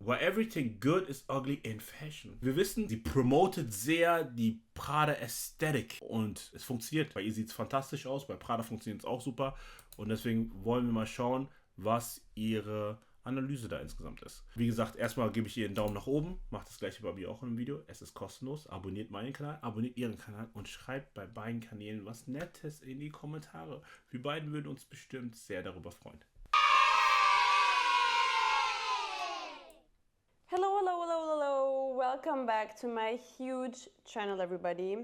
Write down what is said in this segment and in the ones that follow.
Why everything good is ugly in fashion. Wir wissen, sie promotet sehr die Prada Aesthetic und es funktioniert. Bei ihr sieht es fantastisch aus, bei Prada funktioniert es auch super und deswegen wollen wir mal schauen, was ihre Analyse da insgesamt ist. Wie gesagt, erstmal gebe ich ihr einen Daumen nach oben, macht das gleiche bei mir auch in einem Video. Es ist kostenlos. Abonniert meinen Kanal, abonniert ihren Kanal und schreibt bei beiden Kanälen was Nettes in die Kommentare. Wir beiden würden uns bestimmt sehr darüber freuen. Hello, hello, hello, hello. Welcome back to my huge channel, everybody.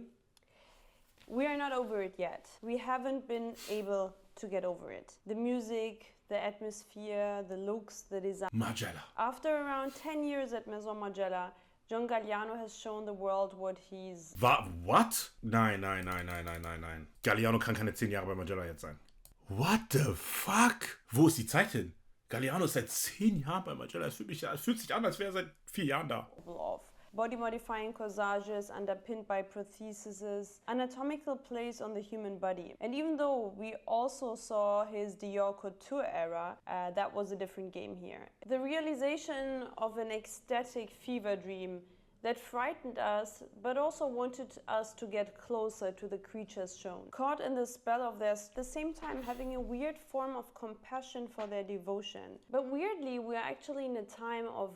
We are not over it yet. We haven't been able to get over it. The music, the atmosphere, the looks, the design. Margiela. After around 10 years at Maison Margiela, John Galliano has shown the world what he's... What? Nein. Galliano kann keine 10 Jahre bei Margiela jetzt sein. What the fuck? Wo ist die Zeit hin? Galliano ist seit 10 Jahren bei Margiela. Es fühlt sich an, als wäre er seit 4 Jahren da. Body-modifying corsages underpinned by prostheses, anatomical plays on the human body. And even though we also saw his Dior couture era, that was a different game here. The realization of an ecstatic fever dream that frightened us, but also wanted us to get closer to the creatures shown. Caught in the spell of theirs, at the same time having a weird form of compassion for their devotion. But weirdly, we're actually in a time of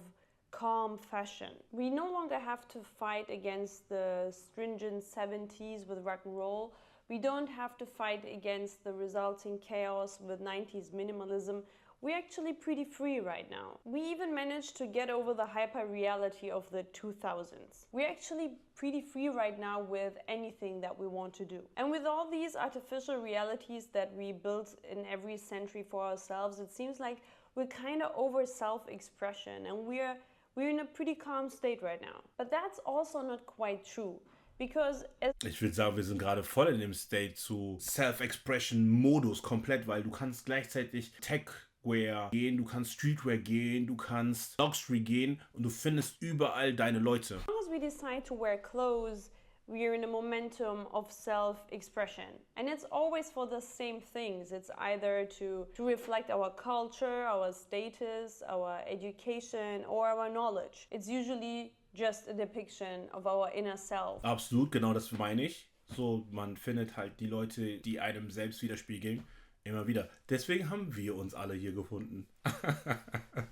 calm fashion. We no longer have to fight against the stringent 70s with rock and roll. We don't have to fight against the resulting chaos with 90s minimalism. We're actually pretty free right now. We even managed to get over the hyper-reality of the 2000s. We're actually pretty free right now with anything that we want to do. And with all these artificial realities that we built in every century for ourselves, it seems like we're kind of over self-expression and we're in a pretty calm state right now. But that's also not quite true. Because ich würde sagen, wir sind gerade voll in dem State zu Self-Expression-Modus komplett, weil du kannst gleichzeitig Tech-Wear gehen, du kannst Streetwear gehen, du kannst Luxury gehen und du findest überall deine Leute. As long as we decide to wear clothes, we are in a momentum of self-expression. And it's always for the same things. It's either to reflect our culture, our status, our education, or our knowledge. It's usually just a depiction of our inner self. Absolut, genau das meine ich. So, man findet halt die Leute, die einem selbst widerspiegeln, immer wieder. Deswegen haben wir uns alle hier gefunden.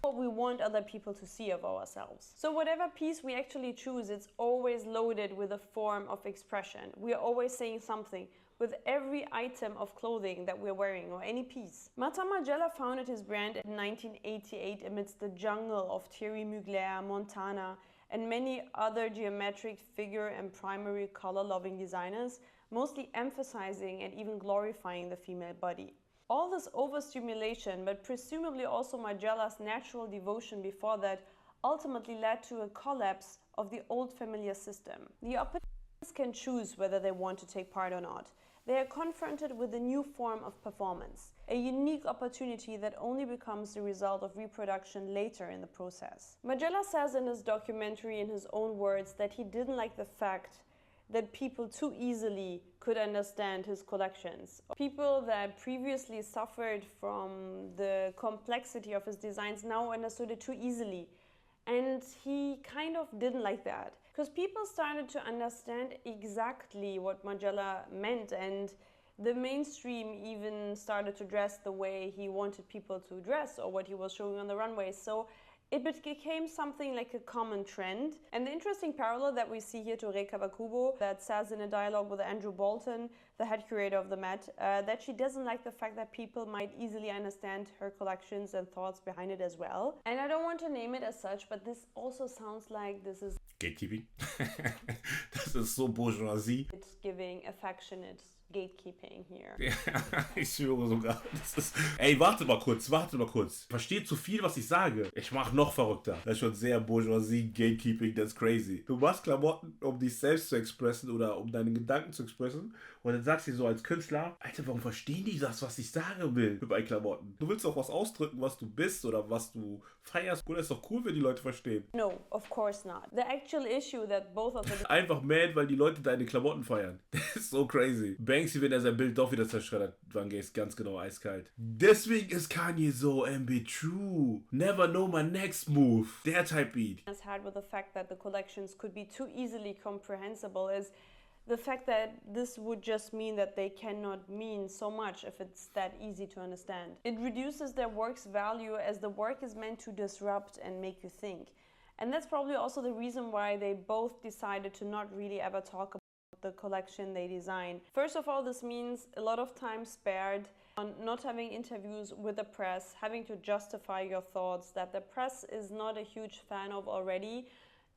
What we want other people to see of ourselves. So whatever piece we actually choose, it's always loaded with a form of expression. We are always saying something with every item of clothing that we're wearing or any piece. Martin Margiela founded his brand in 1988 amidst the jungle of Thierry Mugler, Montana, and many other geometric figure and primary color-loving designers, mostly emphasizing and even glorifying the female body. All this overstimulation, but presumably also Margiela's natural devotion before that, ultimately led to a collapse of the old familiar system. The operators can choose whether they want to take part or not. They are confronted with a new form of performance, a unique opportunity that only becomes the result of reproduction later in the process. Margiela says in his documentary, in his own words, that he didn't like the fact that people too easily could understand his collections. People that previously suffered from the complexity of his designs now understood it too easily. And he kind of didn't like that. Because people started to understand exactly what Margiela meant, and the mainstream even started to dress the way he wanted people to dress or what he was showing on the runways. So it became something like a common trend. And the interesting parallel that we see here to Rei Kawakubo, that says in a dialogue with Andrew Bolton, the head curator of the Met, that she doesn't like the fact that people might easily understand her collections and thoughts behind it as well. And I don't want to name it as such, but this also sounds like this is Gatekeeping. Das ist so Bourgeoisie. It's giving affectionate Gatekeeping here. Ja, ich schwöre sogar. Das ist, ey, warte mal kurz. Versteht zu viel, was ich sage. Ich mach noch verrückter. Das ist schon sehr Bourgeoisie, Gatekeeping, that's crazy. Du machst Klamotten, um dich selbst zu expressen oder um deine Gedanken zu expressen. Und dann sagst du dir so als Künstler, Alter, warum verstehen die das, was ich sagen will bei Klamotten? Du willst auch was ausdrücken, was du bist oder was du feierst. Oder ist doch cool, wenn die Leute verstehen. No, of course not. The actual issue that both of the Einfach mad, weil die Leute deine Klamotten feiern. Das ist so crazy. Banksy, wenn er sein Bild doch wieder zerschreddert, Van Gaze ganz genau eiskalt. Deswegen ist Kanye so true. Never know my next move. Der Type Beat. has had with the fact that the collections could be too easily comprehensible is the fact that this would just mean that they cannot mean so much if it's that easy to understand. It reduces their work's value as the work is meant to disrupt and make you think. And that's probably also the reason why they both decided to not really ever talk about the collection they design. First of all, this means a lot of time spared on not having interviews with the press, having to justify your thoughts that the press is not a huge fan of already,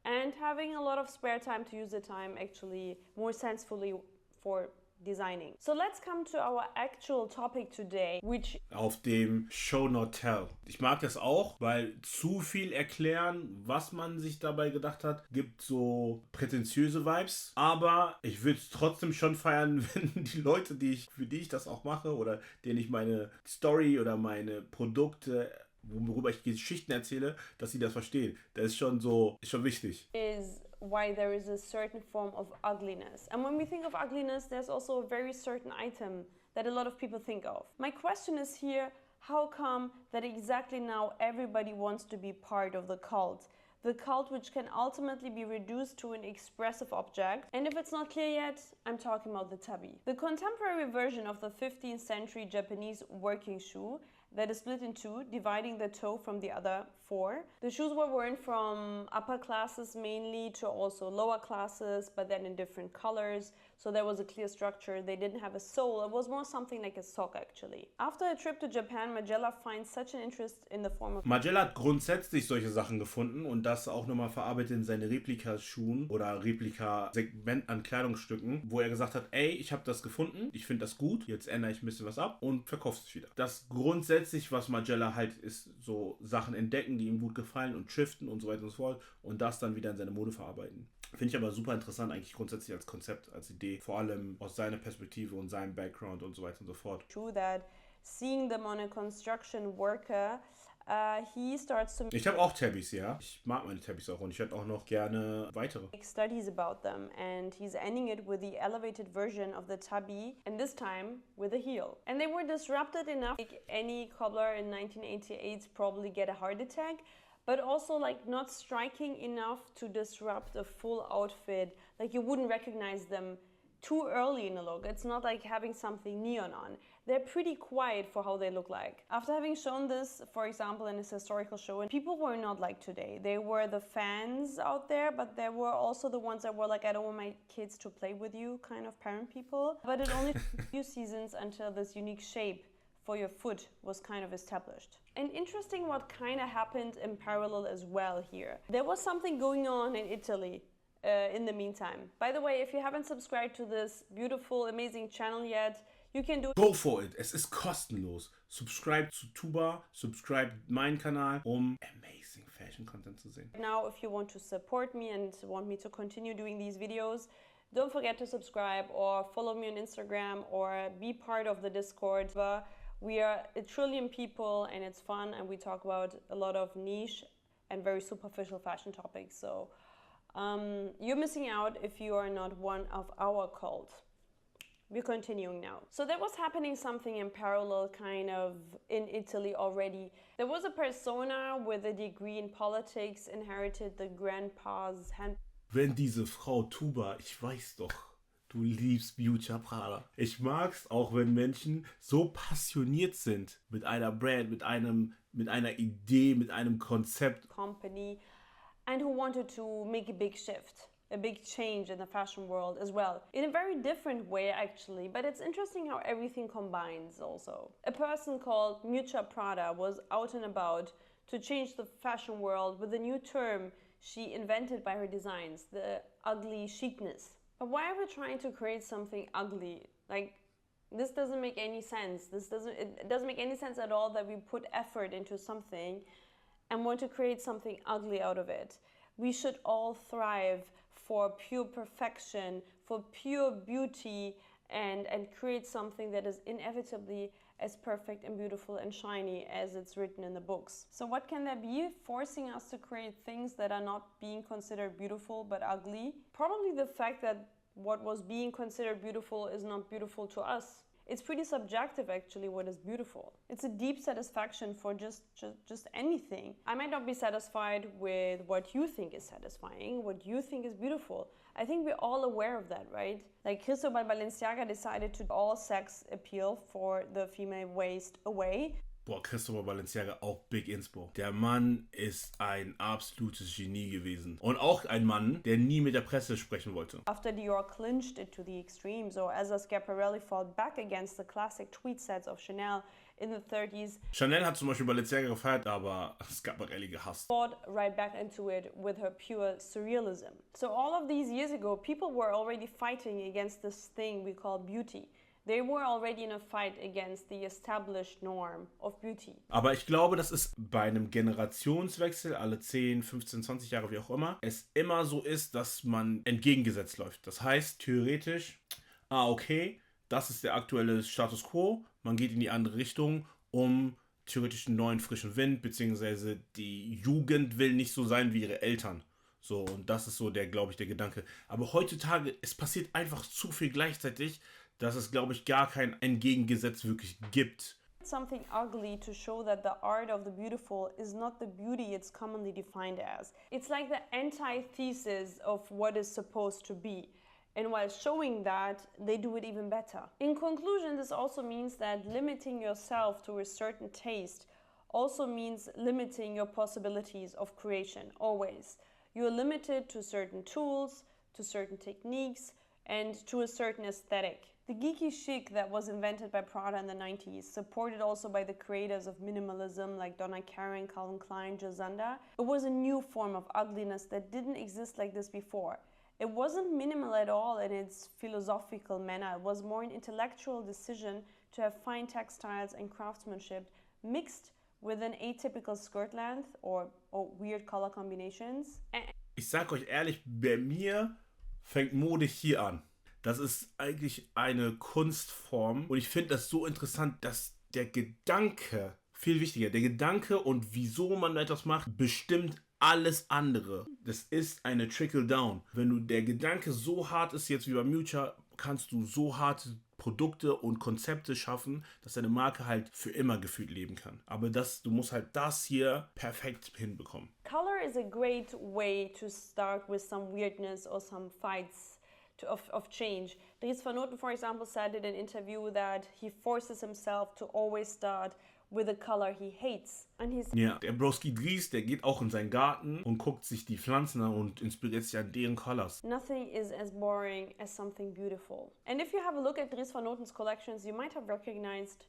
and having a lot of spare time to use the time actually more sensibly for designing. So let's come to our actual topic today, which Auf dem Show Not Tell. Ich mag das auch, weil zu viel erklären, was man sich dabei gedacht hat, gibt so prätentiöse Vibes. Aber ich würde es trotzdem schon feiern, wenn die Leute, für die ich das auch mache oder denen ich meine Story oder meine Produkte, worüber ich Geschichten erzähle, dass sie das verstehen. Das ist schon wichtig. is why there is a certain form of ugliness. And when we think of ugliness, there's also a very certain item that a lot of people think of. My question is here, how come that exactly now everybody wants to be part of the cult? The cult which can ultimately be reduced to an expressive object. And if it's not clear yet, I'm talking about the Tabi. The contemporary version of the 15th century Japanese working shoe that is split in two, dividing the toe from the other four. The shoes were worn from upper classes mainly to also lower classes, but then in different colors. So there was a clear structure. They didn't have a sole. It was more something like a sock actually. After a trip to Japan, Margiela finds such an interest in the form of... Margiela hat grundsätzlich solche Sachen gefunden und das auch nochmal verarbeitet in seine Replikaschuhen oder Replikasegment an Kleidungsstücken, wo er gesagt hat, ey, ich habe das gefunden, ich finde das gut, jetzt ändere ich ein bisschen was ab und verkaufe es wieder. Das grundsätzlich, was Margiela halt ist, so Sachen entdecken, die ihm gut gefallen und shiften und so weiter und so fort und das dann wieder in seine Mode verarbeiten. Finde ich aber super interessant eigentlich grundsätzlich als Konzept, als Idee, vor allem aus seiner Perspektive und seinem Background und so weiter und so fort. True that seeing them on a construction worker, he starts to Ich habe auch Tabis, ja. Ich mag meine Tabis auch und ich hätte auch noch gerne weitere. make studies about them, and he's ending it with the elevated version of the Tabi, and this time with a heel. And they were disrupted enough to make any cobbler in 1988 probably get a heart attack, but also like not striking enough to disrupt a full outfit. Like you wouldn't recognize them too early in a look. It's not like having something neon on. They're pretty quiet for how they look like. After having shown this, for example, in his historical show, and people were not like today. They were the fans out there, but there were also the ones that were like, I don't want my kids to play with you kind of parent people. But it only took a few seasons until this unique shape for your foot was kind of established. And interesting what kind of happened in parallel as well here. There was something going on in Italy in the meantime. By the way, if you haven't subscribed to this beautiful, amazing channel yet, you can do... Go for it. Es ist kostenlos. Subscribe zu Tuba, subscribe meinen Kanal, um amazing Fashion Content zu sehen. Now, if you want to support me and want me to continue doing these videos, don't forget to subscribe or follow me on Instagram or be part of the Discord. We are a trillion people and it's fun, and we talk about a lot of niche and very superficial fashion topics. So you're missing out if you are not one of our cult. We're continuing now. So there was happening something in parallel kind of in Italy already. There was a persona with a degree in politics, inherited the grandpa's hand. Wenn diese Frau Tuba, ich weiß doch, du liebst Prada. Ich mag's auch, wenn Menschen so passioniert sind mit einer Brand, mit einer Idee, mit einem Konzept. Company, and who wanted to make a big shift, a big change in the fashion world as well. In a very different way actually, but it's interesting how everything combines also. A person called Prada was out and about to change the fashion world with a new term she invented by her designs, the ugly chicness. But why are we trying to create something ugly? Like, this doesn't make any sense. It doesn't make any sense at all that we put effort into something and want to create something ugly out of it. We should all thrive for pure perfection, for pure beauty, and create something that is inevitably as perfect and beautiful and shiny as it's written in the books. So what can that be? Forcing us to create things that are not being considered beautiful but ugly. Probably the fact that what was being considered beautiful is not beautiful to us. It's pretty subjective actually what is beautiful. It's a deep satisfaction for just anything. I might not be satisfied with what you think is satisfying, what you think is beautiful. I think we're all aware of that, right? Like Cristobal Balenciaga decided to all sex appeal for the female waist away. Boah, Cristobal Balenciaga, auch Big Inspo. Der Mann ist ein absolutes Genie gewesen. Und auch ein Mann, der nie mit der Presse sprechen wollte. After Dior clinched it to the extreme, so as Schiaparelli fought back against the classic tweed sets of Chanel in the 30s. Chanel hat zum Beispiel Balenciaga gefeiert, aber Schiaparelli gehasst. Fought right back into it with her pure surrealism. So all of these years ago, people were already fighting against this thing we call beauty. They were already in a fight against the established norm of beauty. Aber ich glaube, dass es bei einem Generationswechsel, alle 10, 15, 20 Jahre, wie auch immer, es immer so ist, dass man entgegengesetzt läuft. Das heißt, theoretisch, okay, das ist der aktuelle Status Quo, man geht in die andere Richtung, um theoretisch einen neuen frischen Wind, beziehungsweise die Jugend will nicht so sein wie ihre Eltern. So, und das ist so der, glaube ich, der Gedanke. Aber heutzutage, es passiert einfach zu viel gleichzeitig, dass es, glaube ich, gar kein Entgegengesetz wirklich gibt. Something ugly to show that the art of the beautiful is not the beauty it's commonly defined as. It's like the antithesis of what is supposed to be. And while showing that, they do it even better. In conclusion, this also means that limiting yourself to a certain taste also means limiting your possibilities of creation, always. You're limited to certain tools, to certain techniques, and to a certain aesthetic. The geeky chic that was invented by Prada in the 90s, supported also by the creators of minimalism like Donna Karan, Calvin Klein, Jazanda, it was a new form of ugliness that didn't exist like this before. It wasn't minimal at all in its philosophical manner. It was more an intellectual decision to have fine textiles and craftsmanship mixed with an atypical skirt length or weird color combinations. Ich sag euch ehrlich, bei mir fängt Mode hier an. Das ist eigentlich eine Kunstform und ich finde das so interessant, dass der Gedanke, viel wichtiger, der Gedanke und wieso man etwas macht, bestimmt alles andere. Das ist eine Trickle-Down. Wenn du der Gedanke so hart ist, jetzt wie bei Mucha, kannst du so harte Produkte und Konzepte schaffen, dass deine Marke halt für immer gefühlt leben kann. Aber du musst halt das hier perfekt hinbekommen. Color is a great way to start with some weirdness or some fights of change. Dries Van Noten, for example, said in an interview that he forces himself to always start with a color he hates. And ja, der Broski Dries, der geht auch in seinen Garten und guckt sich die Pflanzen an und inspiriert sich an deren Colors. Nothing is as boring as something beautiful. And if you have a look at Dries Van Noten's collections, you might have recognized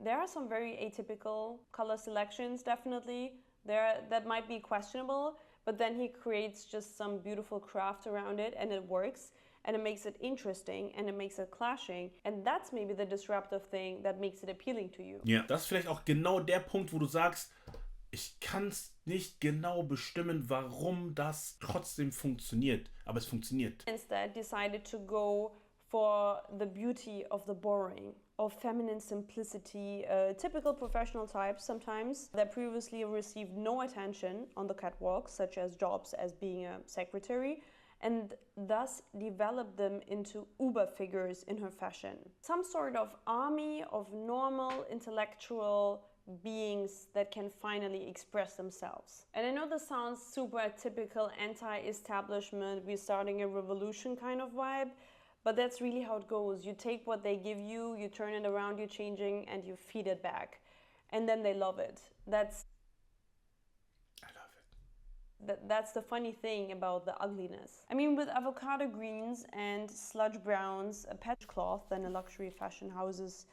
there are some very atypical color selections, definitely. That might be questionable, but then he creates just some beautiful craft around it and it works. And it makes it interesting and it makes it clashing. And that's maybe the disruptive thing that makes it appealing to you. Ja, das ist vielleicht auch genau der Punkt, wo du sagst, ich kann es nicht genau bestimmen, warum das trotzdem funktioniert. Aber es funktioniert. Instead decided to go for the beauty of the boring, of feminine simplicity, typical professional types sometimes that previously received no attention on the catwalk, such as jobs as being a secretary, and thus developed them into uber figures in her fashion. Some sort of army of normal intellectual beings that can finally express themselves. And I know this sounds super typical anti-establishment, we're starting a revolution kind of vibe, but that's really how it goes. You take what they give you, you turn it around, you're changing, and you feed it back. And then they love it. That's the funny thing about the ugliness. I mean, with avocado greens and sludge browns, a patch cloth, and a luxury fashion house's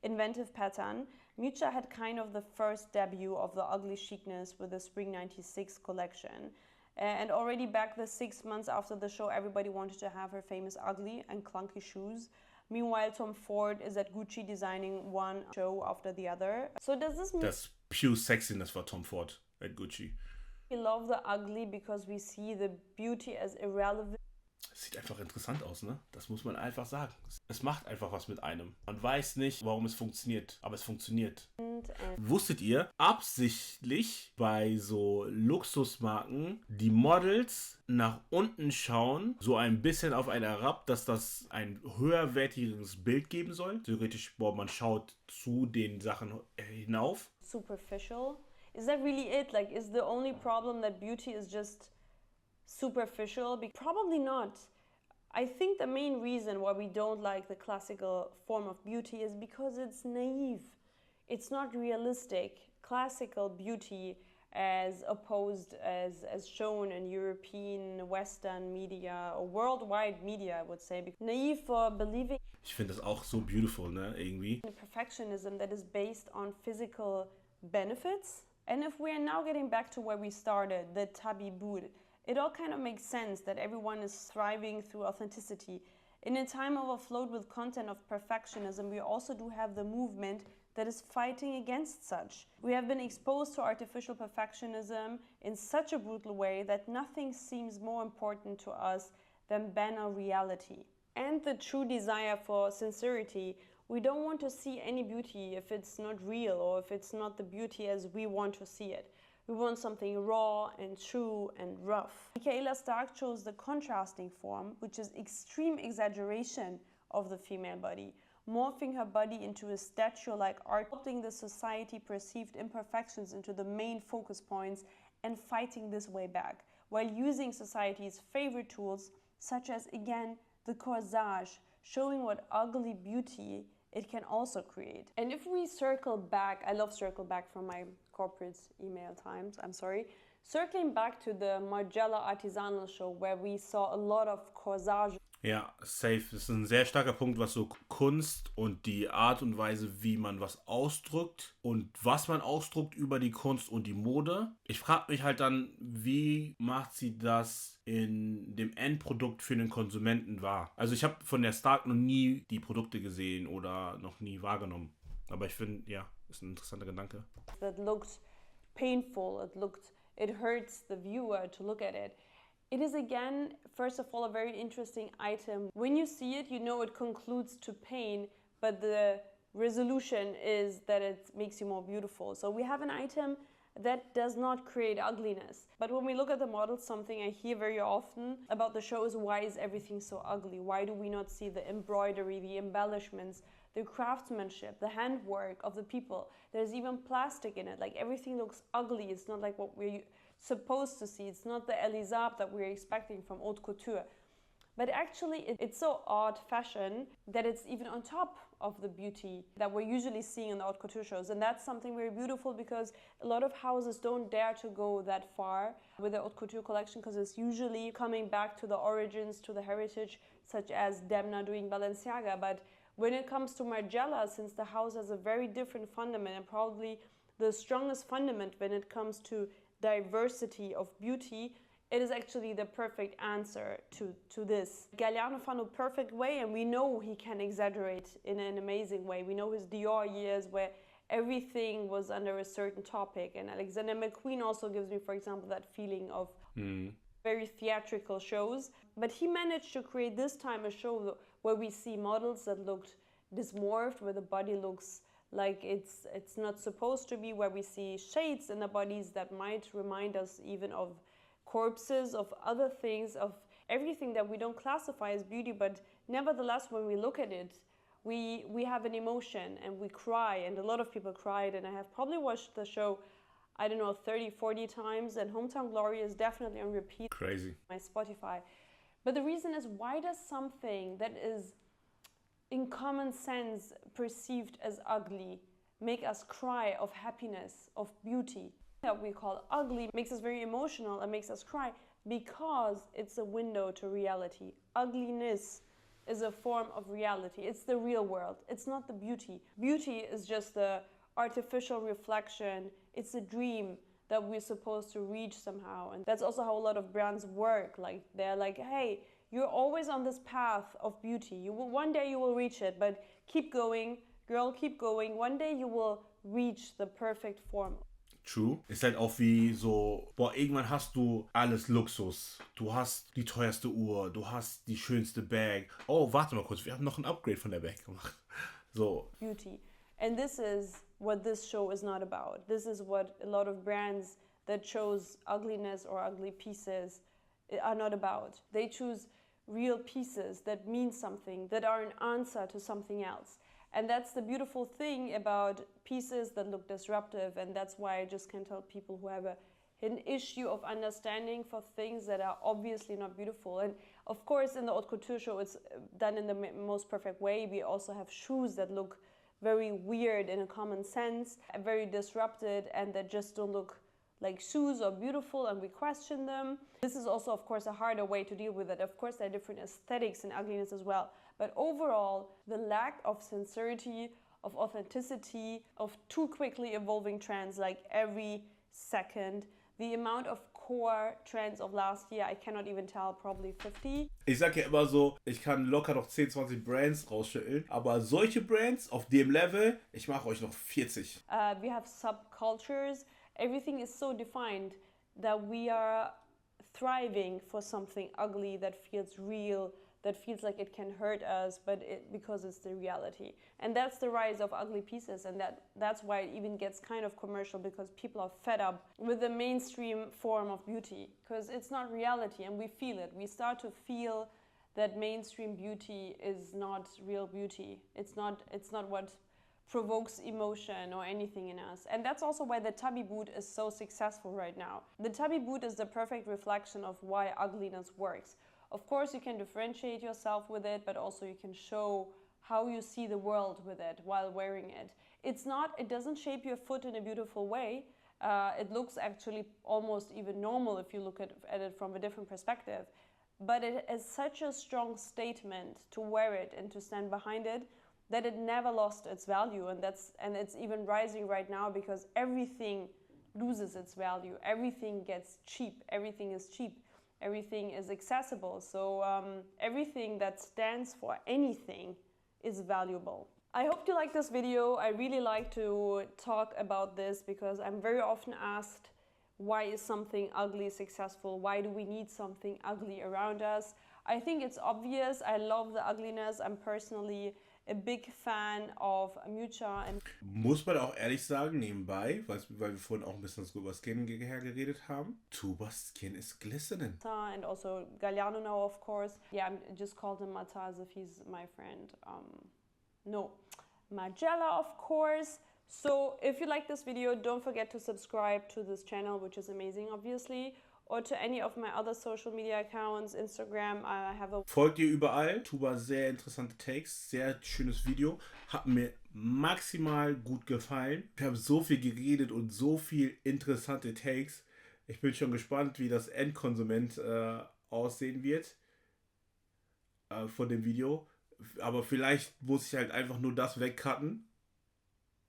inventive pattern, Mucha had kind of the first debut of the ugly chicness with the Spring 96 collection. And already back the 6 months after the show, everybody wanted to have her famous ugly and clunky shoes. Meanwhile, Tom Ford is at Gucci designing one show after the other. So does this mean... Das pure Sexiness war Tom Ford at Gucci. We love the ugly because we see the beauty as irrelevant. Es sieht einfach interessant aus, ne? Das muss man einfach sagen. Es macht einfach was mit einem. Man weiß nicht, warum es funktioniert, aber es funktioniert. Wusstet ihr, absichtlich bei so Luxusmarken die Models nach unten schauen, so ein bisschen auf einen herab, dass das ein höherwertiges Bild geben soll? Theoretisch, man schaut zu den Sachen hinauf. Superficial. Is that really it? Like, is the only problem that beauty is just superficial? Probably not. I think the main reason why we don't like the classical form of beauty is because it's naive. It's not realistic. Classical beauty, as opposed as shown in European, Western media or worldwide media, I would say, naive for believing. Ich finde das auch so beautiful, ne, irgendwie. Perfectionism that is based on physical benefits. And if we are now getting back to where we started, the Tabi boot, it all kind of makes sense that everyone is thriving through authenticity. In a time overflowed with content of perfectionism, we also do have the movement that is fighting against such. We have been exposed to artificial perfectionism in such a brutal way that nothing seems more important to us than banal reality. And the true desire for sincerity. We don't want to see any beauty if it's not real or if it's not the beauty as we want to see it. We want something raw and true and rough. Michaela Stark chose the contrasting form, which is extreme exaggeration of the female body, morphing her body into a statue-like art, adopting the society-perceived imperfections into the main focus points and fighting this way back, while using society's favorite tools, such as, again, the corsage, showing what ugly beauty it can also create. And if we circle back, I love circle back from my corporate email times, I'm sorry. Circling back to the Margiela Artisanal Show, where we saw a lot of corsage. Ja, safe. Das ist ein sehr starker Punkt, was so Kunst und die Art und Weise, wie man was ausdrückt und was man ausdrückt über die Kunst und die Mode. Ich frage mich halt dann, wie macht sie das in dem Endprodukt für den Konsumenten wahr? Also ich habe von der Stark noch nie die Produkte gesehen oder noch nie wahrgenommen. Aber ich finde, ja, ist ein interessanter Gedanke. That looked painful, it hurts the viewer to look at it. It is again, first of all, a very interesting item. When you see it, you know it concludes to pain, but the resolution is that it makes you more beautiful. So we have an item that does not create ugliness. But when we look at the models, something I hear very often about the show is, why is everything so ugly? Why do we not see the embroidery, the embellishments, the craftsmanship, the handwork of the people? There's even plastic in it. Like, everything looks ugly. It's not like what we're supposed to see. It's not the Elisab that we're expecting from haute couture. But actually, it's so odd fashion that it's even on top of the beauty that we're usually seeing in the haute couture shows. And that's something very beautiful, because a lot of houses don't dare to go that far with the haute couture collection, because it's usually coming back to the origins, to the heritage, such as Demna doing Balenciaga. But when it comes to Margiela, since the house has a very different fundament, and probably the strongest fundament when it comes to diversity of beauty, it is actually the perfect answer to this. Galliano found a perfect way, and we know he can exaggerate in an amazing way. We know his Dior years where everything was under a certain topic, and Alexander McQueen also gives me, for example, that feeling of very theatrical shows. But he managed to create this time a show where we see models that looked dysmorphed, where the body looks like it's not supposed to be, where we see shades in the bodies that might remind us even of corpses, of other things, of everything that we don't classify as beauty, but nevertheless, when we look at it, we have an emotion and we cry, and a lot of people cried, and I have probably watched the show, I don't know, 30, 40 times, and Hometown Glory is definitely on repeat. Crazy. My Spotify. But the reason is, why does something that is in common sense perceived as ugly make us cry of happiness, of beauty? That we call ugly makes us very emotional and makes us cry because it's a window to reality. Ugliness is a form of reality. It's the real world. It's not the beauty. Beauty is just the artificial reflection. It's a dream that we're supposed to reach somehow. And that's also how a lot of brands work. Like, they're like, hey, you're always on this path of beauty. One day you will reach it, but keep going, girl, keep going. One day you will reach the perfect form. True. Ist halt auch wie so, boah, irgendwann hast du alles Luxus. Du hast die teuerste Uhr, du hast die schönste Bag. Oh, warte mal kurz, wir haben noch ein Upgrade von der Bag gemacht. So. Beauty. And this is what this show is not about. This is what a lot of brands that chose ugliness or ugly pieces are not about. They choose real pieces that mean something, that are an answer to something else. And that's the beautiful thing about pieces that look disruptive, and that's why I just can tell people who have an issue of understanding for things that are obviously not beautiful. And of course, in the haute couture show, it's done in the most perfect way. We also have shoes that look very weird in a common sense, very disrupted, and that just don't look like shoes or beautiful, and we question them. This is also, of course, a harder way to deal with it. Of course, there are different aesthetics in ugliness as well. But overall, the lack of sincerity, of authenticity, of too quickly evolving trends like every second, the amount of core trends of last year, I cannot even tell, probably 50. Ich sag ja immer so, ich kann locker noch 10, 20 Brands rausschütteln, aber solche Brands auf dem Level, ich mache euch noch 40. We have subcultures. Everything is so defined that we are thriving for something ugly that feels real, that feels like it can hurt us, but because it's the reality. And that's the rise of ugly pieces, and that's why it even gets kind of commercial, because people are fed up with the mainstream form of beauty, because it's not reality, and we feel it. We start to feel that mainstream beauty is not real beauty. It's not what provokes emotion or anything in us. And that's also why the Tabi boot is so successful right now. The Tabi boot is the perfect reflection of why ugliness works. Of course, you can differentiate yourself with it, but also you can show how you see the world with it while wearing it. It doesn't shape your foot in a beautiful way. It looks actually almost even normal if you look at it from a different perspective. But it is such a strong statement to wear it and to stand behind it, that it never lost its value, and it's even rising right now, because everything loses its value. Everything gets cheap. Everything is cheap. Everything is accessible. So everything that stands for anything is valuable. I hope you like this video. I really like to talk about this because I'm very often asked, why is something ugly successful? Why do we need something ugly around us? I think it's obvious. I love the ugliness. I'm personally a big fan of Mucha. Muss man auch ehrlich sagen, nebenbei, weil wir vorhin auch ein bisschen über Skin geredet haben, Tuba's skin is glistening. And also Galliano now, of course. Yeah, I just called him Mata as if he's my friend. No, Margiela, of course. So if you like this video, don't forget to subscribe to this channel, which is amazing, obviously. Or to any of my other social media accounts, Instagram, I have a... Folgt ihr überall. Tuba, sehr interessante Takes, sehr schönes Video. Hat mir maximal gut gefallen. Wir haben so viel geredet und so viel interessante Takes. Ich bin schon gespannt, wie das Endkonsument aussehen wird von dem Video. Aber vielleicht muss ich halt einfach nur das wegcutten,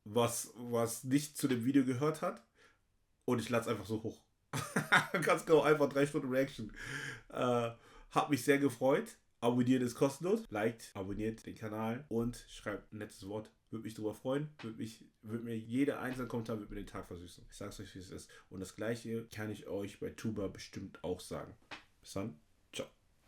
was nicht zu dem Video gehört hat. Und ich lade es einfach so hoch. Ganz genau, einfach 3 Stunden Reaction. Hat mich sehr gefreut. Abonnieren ist kostenlos. Liked, abonniert den Kanal und schreibt ein nettes Wort. Würde mich darüber freuen. Würde mir jeder einzelne Kommentar den Tag versüßen. Ich sag's euch, wie es ist. Und das Gleiche kann ich euch bei Tuba bestimmt auch sagen. Bis dann. Ciao.